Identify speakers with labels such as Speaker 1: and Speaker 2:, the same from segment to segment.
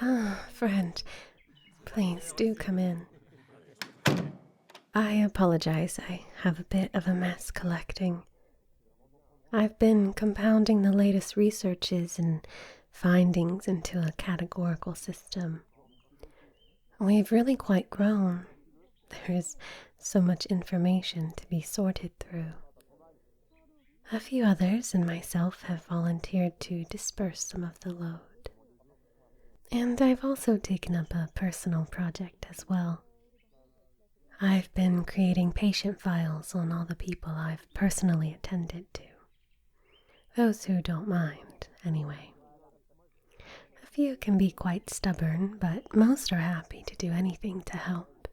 Speaker 1: Ah, friend, please do come in. I apologize, I have a bit of a mess collecting. I've been compounding the latest researches and findings into a categorical system. We've really quite grown. There's so much information to be sorted through. A few others and myself have volunteered to disperse some of the load. And I've also taken up a personal project as well. I've been creating patient files on all the people I've personally attended to. Those who don't mind, anyway. A few can be quite stubborn, but most are happy to do anything to help.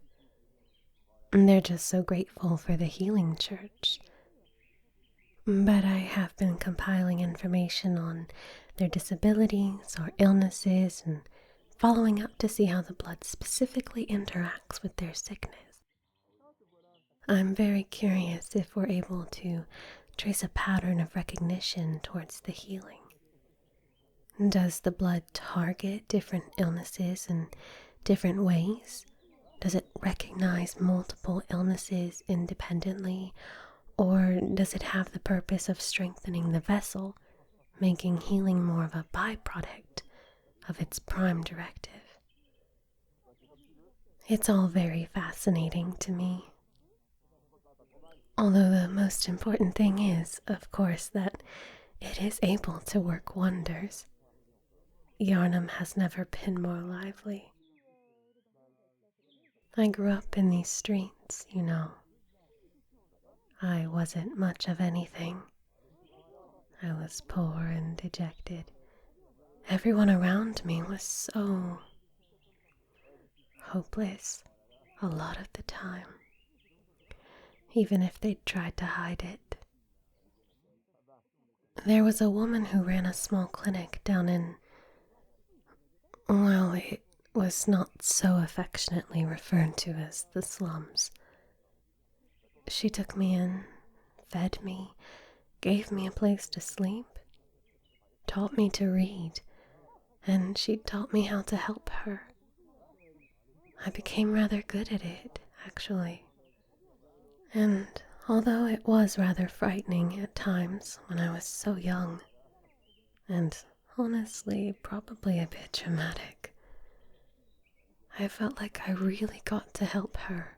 Speaker 1: And they're just so grateful for the healing church. But I have been compiling information on their disabilities or illnesses and following up to see how the blood specifically interacts with their sickness. I'm very curious if we're able to trace a pattern of recognition towards the healing. Does the blood target different illnesses in different ways? Does it recognize multiple illnesses independently? Or does it have the purpose of strengthening the vessel, making healing more of a byproduct of its prime directive? It's all very fascinating to me. Although the most important thing is, of course, that it is able to work wonders. Yharnam has never been more lively. I grew up in these streets, you know. I wasn't much of anything. I was poor and dejected. Everyone around me was so hopeless a lot of the time, even if they tried to hide it. There was a woman who ran a small clinic down in, well, it was not so affectionately referred to as the slums. She took me in, fed me, gave me a place to sleep, taught me to read, and she taught me how to help her. I became rather good at it, actually. And although it was rather frightening at times when I was so young, and honestly probably a bit dramatic, I felt like I really got to help her.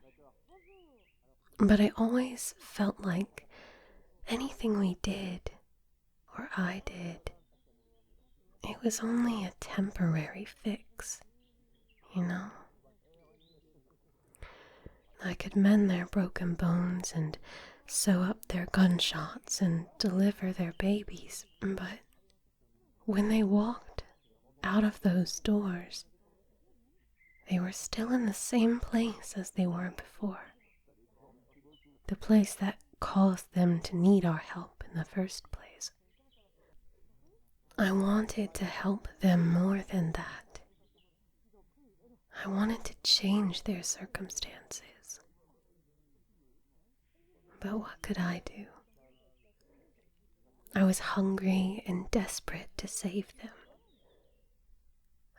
Speaker 1: But I always felt like anything we did, or I did, it was only a temporary fix, you know? I could mend their broken bones and sew up their gunshots and deliver their babies, but when they walked out of those doors, they were still in the same place as they were before. The place that caused them to need our help in the first place. I wanted to help them more than that. I wanted to change their circumstances. But what could I do? I was hungry and desperate to save them.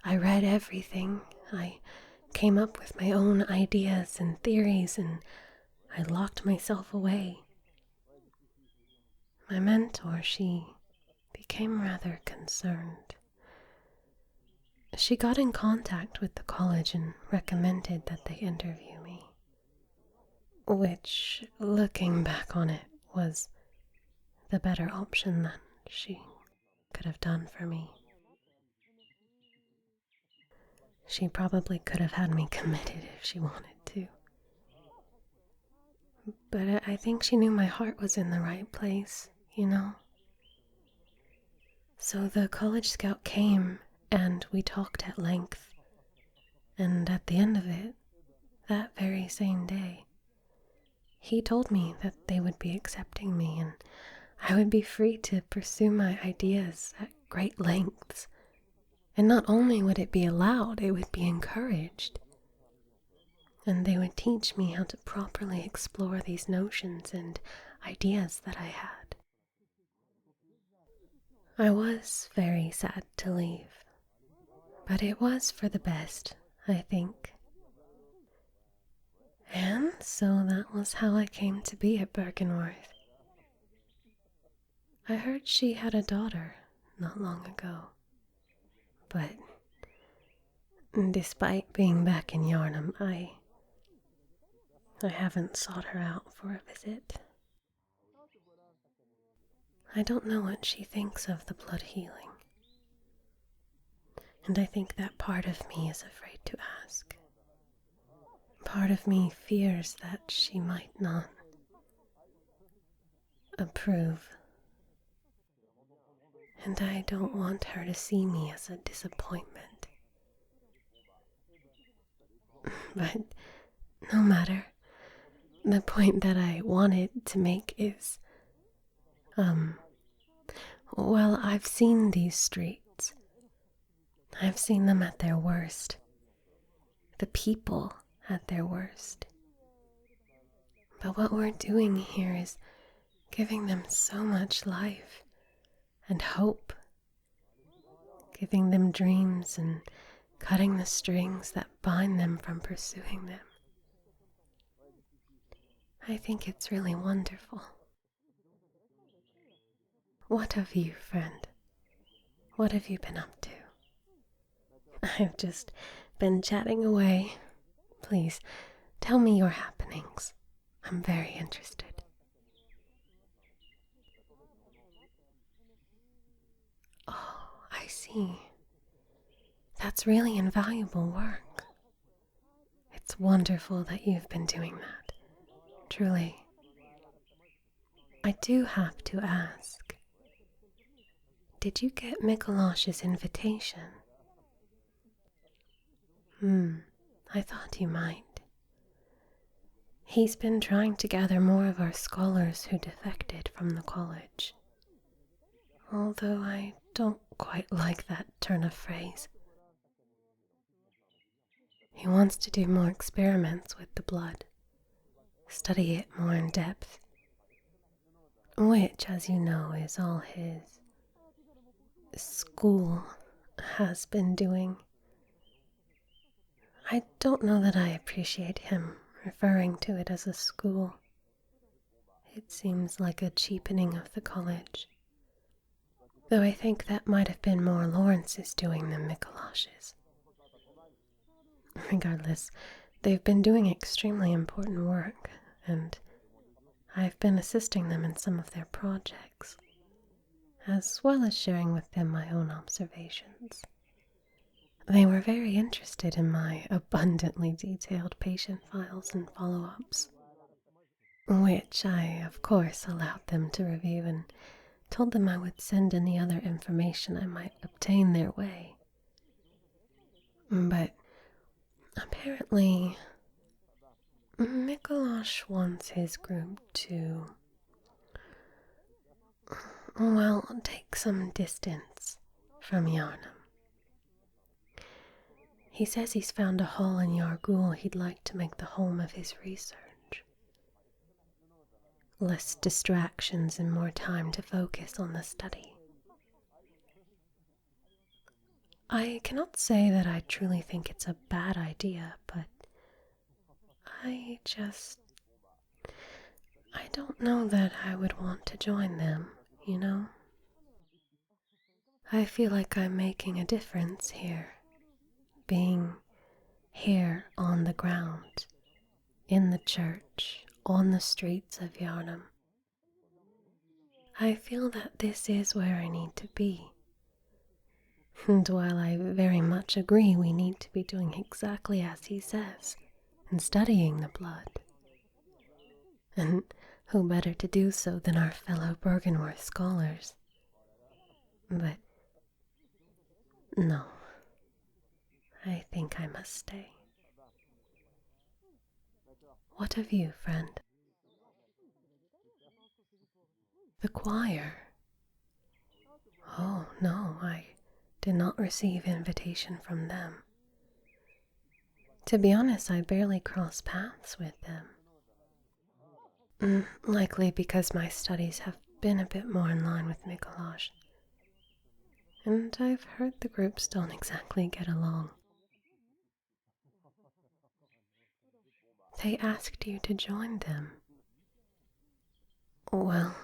Speaker 1: I read everything. I came up with my own ideas and theories, and I locked myself away. My mentor, she became rather concerned. She got in contact with the college and recommended that they interview me, which, looking back on it, was the better option that she could have done for me. She probably could have had me committed if she wanted to. But I think she knew my heart was in the right place, you know? So the college scout came and we talked at length. And at the end of it, that very same day, he told me that they would be accepting me and I would be free to pursue my ideas at great lengths. And not only would it be allowed, it would be encouraged. And they would teach me how to properly explore these notions and ideas that I had. I was very sad to leave, but it was for the best, I think. And so that was how I came to be at Byrgenwerth. I heard she had a daughter not long ago, but despite being back in Yharnam, I haven't sought her out for a visit. I don't know what she thinks of the blood healing, and I think that part of me is afraid to ask. Part of me fears that she might not approve, and I don't want her to see me as a disappointment. But no matter, the point that I wanted to make is, well, I've seen these streets. I've seen them at their worst. The people at their worst. But what we're doing here is giving them so much life and hope. Giving them dreams and cutting the strings that bind them from pursuing them. I think it's really wonderful. What of you, friend? What have you been up to? I've just been chatting away. Please, tell me your happenings. I'm very interested. Oh, I see. That's really invaluable work. It's wonderful that you've been doing that. Truly. I do have to ask. Did you get Mikolash's invitation? I thought you might. He's been trying to gather more of our scholars who defected from the college. Although I don't quite like that turn of phrase. He wants to do more experiments with the blood, study it more in depth, which, as you know, is all his school has been doing. I don't know that I appreciate him referring to it as a school. It seems like a cheapening of the college. Though I think that might have been more Lawrence's doing than Mikolash's. Regardless, they've been doing extremely important work, and I've been assisting them in some of their projects, as well as sharing with them my own observations. They were very interested in my abundantly detailed patient files and follow-ups, which I, of course, allowed them to review and told them I would send any other information I might obtain their way. But apparently, Mikolash wants his group to Well, take some distance from Yharnam. He says he's found a hall in Yargul he'd like to make the home of his research. Less distractions and more time to focus on the study. I cannot say that I truly think it's a bad idea, but I don't know that I would want to join them, you know? I feel like I'm making a difference here, being here on the ground, in the church, on the streets of Yharnam. I feel that this is where I need to be. And while I very much agree we need to be doing exactly as he says, and studying the blood, and who better to do so than our fellow Byrgenwerth scholars? But no, I think I must stay. What of you, friend? The choir? Oh, no, I did not receive invitation from them. To be honest, I barely cross paths with them. Likely because my studies have been a bit more in line with Mikolaj. And I've heard the groups don't exactly get along. They asked you to join them. Well,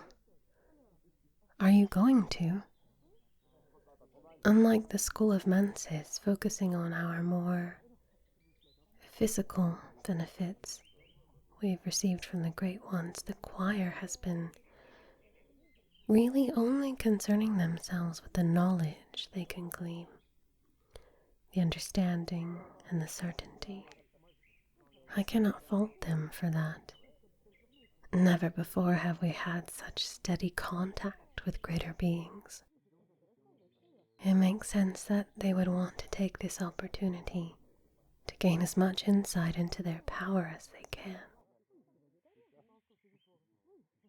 Speaker 1: are you going to? Unlike the School of Mensis, focusing on our more physical benefits we've received from the Great Ones, the choir has been really only concerning themselves with the knowledge they can glean, the understanding and the certainty. I cannot fault them for that. Never before have we had such steady contact with greater beings. It makes sense that they would want to take this opportunity to gain as much insight into their power as they can.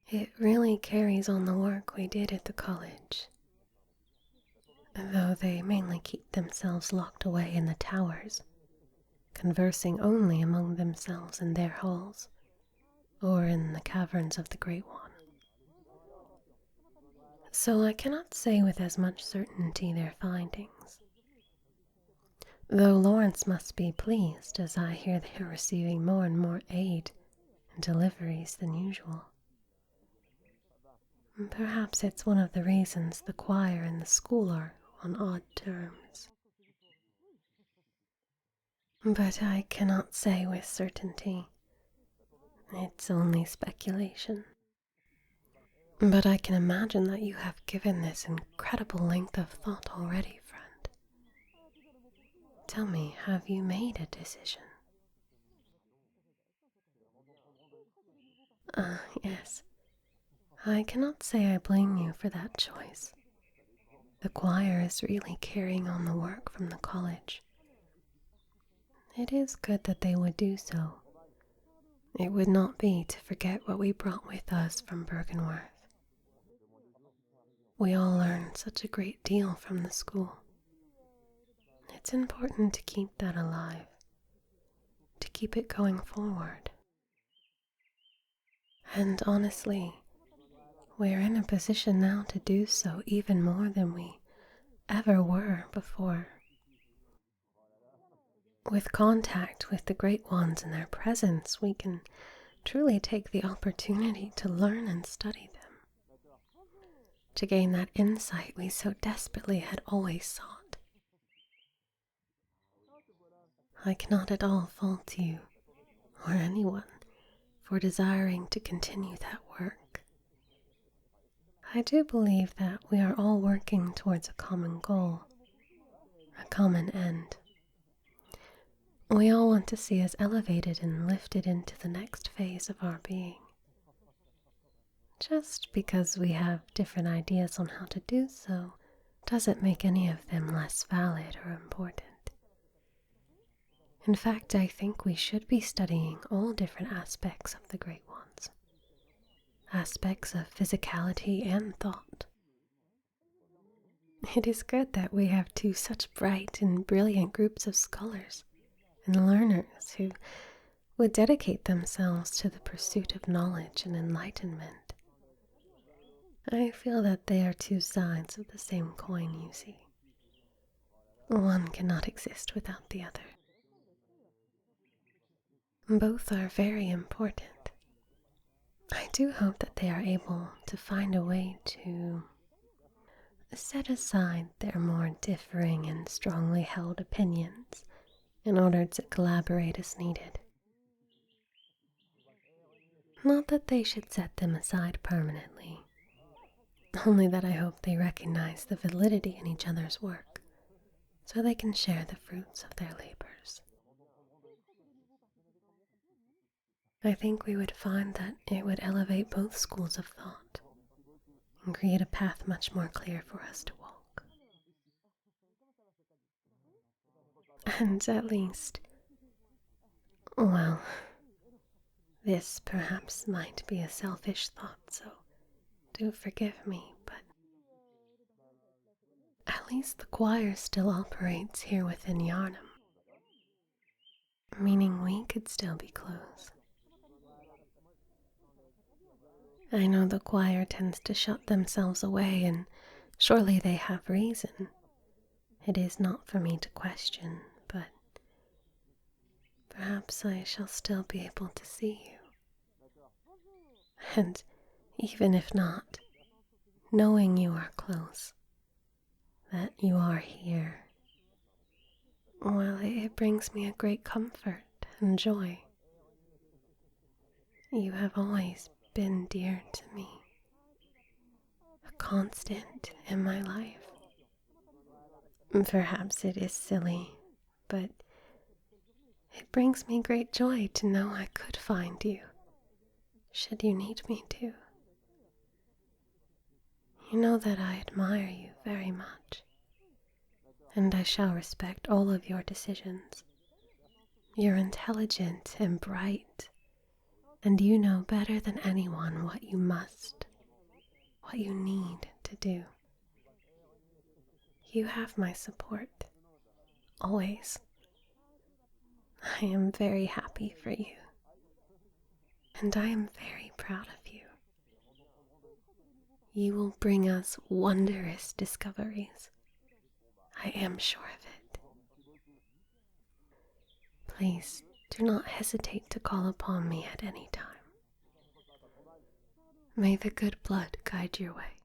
Speaker 1: It really carries on the work we did at the college, though they mainly keep themselves locked away in the towers, conversing only among themselves in their halls, or in the caverns of the Great One. So I cannot say with as much certainty their findings, though Lawrence must be pleased, as I hear they are receiving more and more aid and deliveries than usual. Perhaps it's one of the reasons the choir and the school are on odd terms. But I cannot say with certainty. It's only speculation. But I can imagine that you have given this incredible length of thought already, friend. Tell me, have you made a decision? Yes. I cannot say I blame you for that choice. The choir is really carrying on the work from the college. It is good that they would do so. It would not be to forget what we brought with us from Byrgenwerth. We all learned such a great deal from the school. It's important to keep that alive, to keep it going forward. And honestly, we're in a position now to do so even more than we ever were before. With contact with the Great Ones and their presence, we can truly take the opportunity to learn and study them, to gain that insight we so desperately had always sought. I cannot at all fault you, or anyone, for desiring to continue that work. I do believe that we are all working towards a common goal, a common end. We all want to see us elevated and lifted into the next phase of our being. Just because we have different ideas on how to do so doesn't make any of them less valid or important. In fact, I think we should be studying all different aspects of the Great Ones, aspects of physicality and thought. It is good that we have two such bright and brilliant groups of scholars and learners who would dedicate themselves to the pursuit of knowledge and enlightenment. I feel that they are two sides of the same coin, you see. One cannot exist without the other. Both are very important. I do hope that they are able to find a way to set aside their more differing and strongly held opinions in order to collaborate as needed. Not that they should set them aside permanently, only that I hope they recognize the validity in each other's work so they can share the fruits of their labors. I think we would find that it would elevate both schools of thought and create a path much more clear for us to walk. And at least, well, this perhaps might be a selfish thought, so do forgive me, but at least the choir still operates here within Yharnam, meaning we could still be close. I know the choir tends to shut themselves away, and surely they have reason. It is not for me to question, but perhaps I shall still be able to see you. And even if not, knowing you are close, that you are here, well, it brings me a great comfort and joy. You have always been dear to me, a constant in my life. Perhaps it is silly, but it brings me great joy to know I could find you, should you need me to. You know that I admire you very much, and I shall respect all of your decisions. You're intelligent and bright, and you know better than anyone what you must, what you need to do. You have my support, always. I am very happy for you, and I am very proud of you. You will bring us wondrous discoveries. I am sure of it. Please do not hesitate to call upon me at any time. May the good blood guide your way.